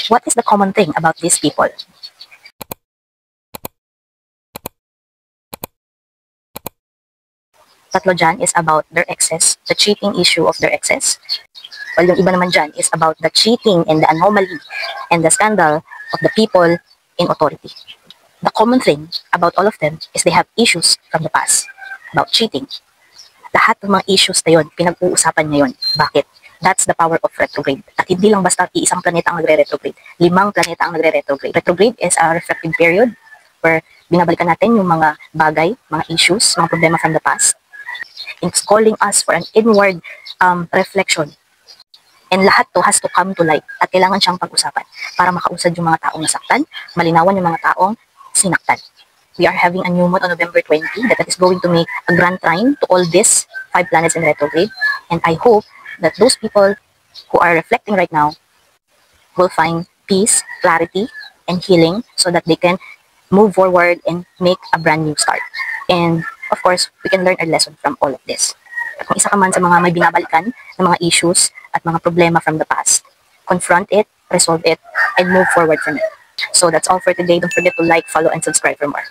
What is the common thing about these people? Tatlo dyan is about their exes, the cheating issue of their exes. While yung iba naman dyan is about the cheating and the anomaly and the scandal of the people in authority. The common thing about all of them is they have issues from the past about cheating. Lahat ng mga issues na yun, pinag-uusapan ngayon. Bakit? That's the power of retrograde. At hindi lang basta iisang planeta ang nagre-retrograde. 5 planeta ang nagre-retrograde. Retrograde is a reflective period where binabalikan natin yung mga bagay, mga issues, mga problema from the past. It's calling us for an inward reflection. And lahat to has to come to light at kailangan siyang pag-usapan para makausad yung mga taong nasaktan, malinawan yung mga taong sinaktan. We are having a new moon on November 20 that is going to make a grand trine to all these 5 planets in retrograde. And I hope that those people who are reflecting right now will find peace, clarity, and healing so that they can move forward and make a brand new start. And of course, we can learn a lesson from all of this. At kung isa ka man sa mga may binabalikan ng mga issues at mga problema from the past, confront it, resolve it, and move forward from it. So that's all for today. Don't forget to like, follow, and subscribe for more.